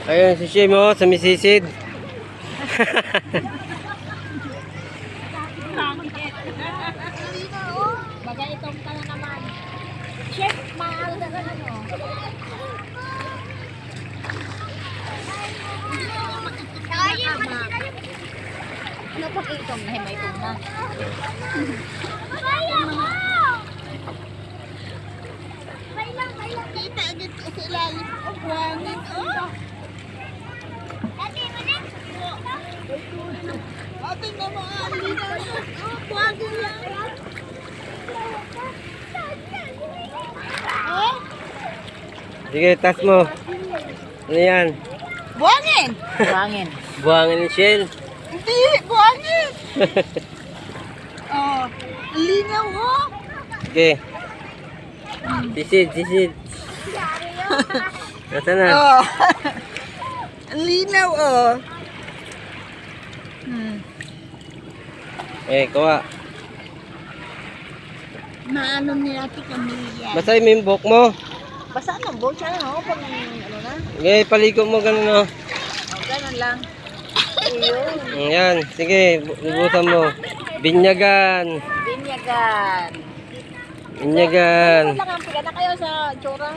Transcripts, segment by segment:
Ayun si Shem mo, sumisisid. Bagay itong tala naman. Chef, mahal na ka ano. Ano pag itong nahimay itong na? Kita agad sa ilalim. Ang buhangin. Ating na mga alina. Buhangin lang. Sige, tas mo. Ano yan? Buhangin! Buhangin. Buhangin ni Shell. Hindi, buhangin! Oh, linaw ho! Sige. Sisid. Nasaan na? Oh, linaw oh. Kuha. Maano niya ati Camilla. Basahin mo yung buhok mo. Basta ano, buhok siya na ho, pag ano na. Okay, paligo mo ganun o. Oh, ganun lang. Ayun. Yan, sige, lubusan mo. Binyagan. Binyagan. Binyagan. Ano lang ang pila na kayo sa tsura?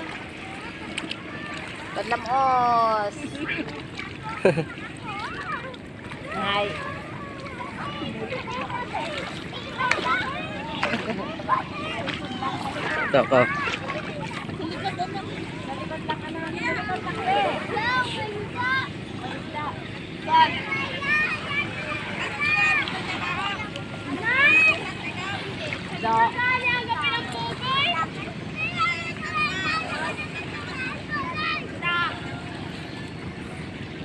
Badlamos. Ay. Tako.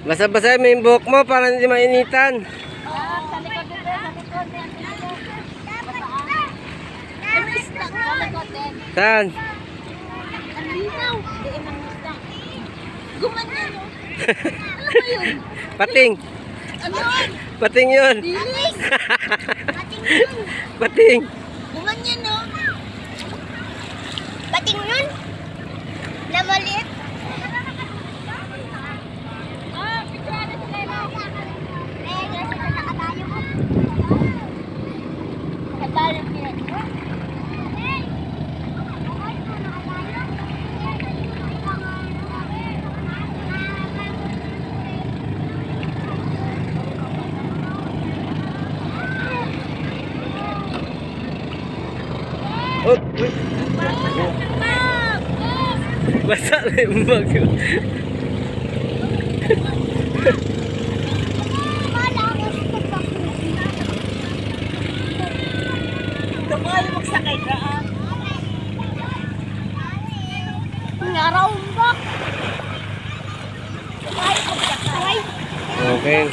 Basa-basahin mo yung buhok mo para hindi mainitan. Sa likod dito, sa likod. Sa likod din. Saan? Ang linaw. Hindi imang gusta. Gumanyan o. Ano ba yun? Pating. Ano? Pating yun. Dilis. Bating yun. Pating. Gumanyan o. Bating yun? Na maliit? Ah, picture na sa lelo. Katayo niya. Oh, basa na yung bag. Tumayo magsakay ka ah. Ngaraon ba? Tumayo magsakay. Okay.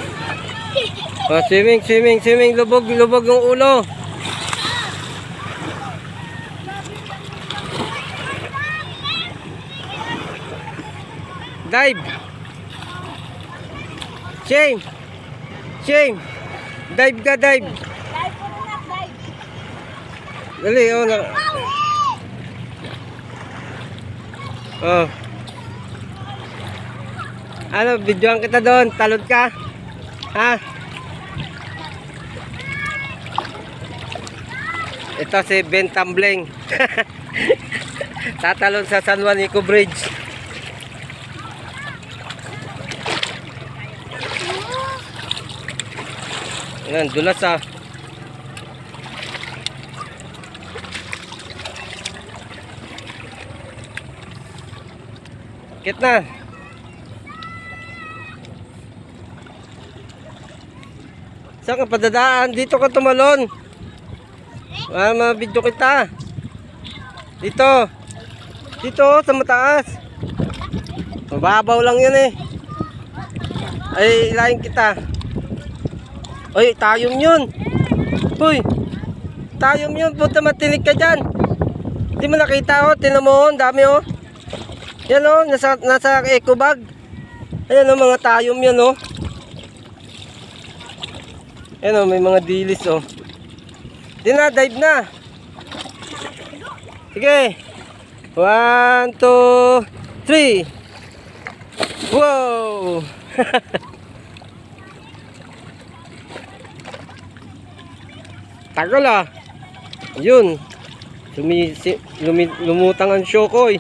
Oh, swimming. Lubog yung ulo. Dive. Shame. Dive ka, dive. Dive ko na, dive. Dali, oh. Oh. Ano, videoan kita doon. Talod ka. Ha? Ito si Ben Tumbling. Tatalon sa San Juan Eco Bridge. Yan, dulas ah. Kit na. Saan ka padadaan? Dito ka tumalon. Mabidyo kita. Dito. Dito sa mataas. Mababaw lang yan eh. Ay, ilahin kita. Uy, tayom yun. Uy, tayom yun. Puta, matinig ka dyan. Hindi mo nakita oh. Tinan mo oh, ang dami oh. Yan oh, nasa eco bag. Ayan oh, mga tayom yan oh. Ayan o, may mga dilis o. Di na, dive na. Sige. 1, 2, 3. Wow! Tagal ah. Yun. Lumutang ang syokoy.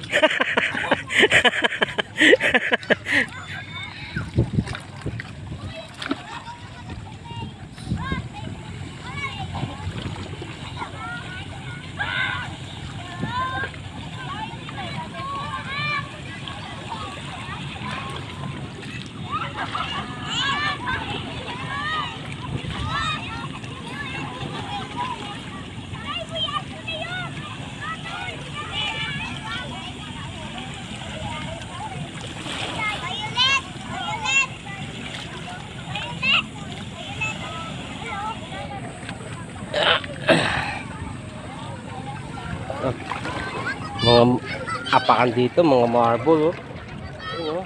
Mga apakan dito, mga marble oh. Ayun, oh.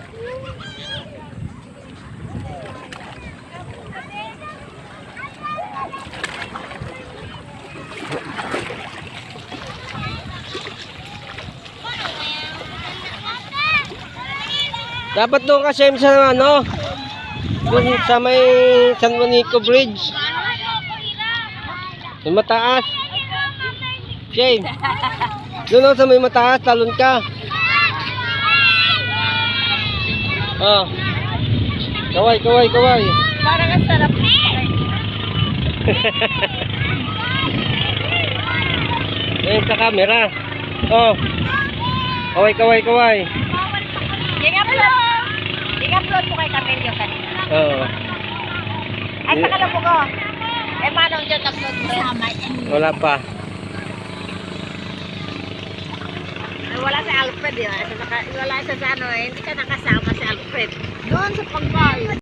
Dapat doon kasi sa ano, doon sa may San Juanico Bridge. Yung mataas. Shane. Doon sa may mataas, talon ka. Oh. Kaway, kaway, kaway. Parang ang sarap. Ayun sa camera. Oh. Kaway, kaway, kaway. I-upload mo kay Camille kanina. Oo. Ay, sa kalabo ko. Eh, manong dyan upload mo rin. Wala pa. Wala si Alfred yun. Wala siya sa ano eh. Hindi ka nakasama si Alfred. Doon sa pagbal.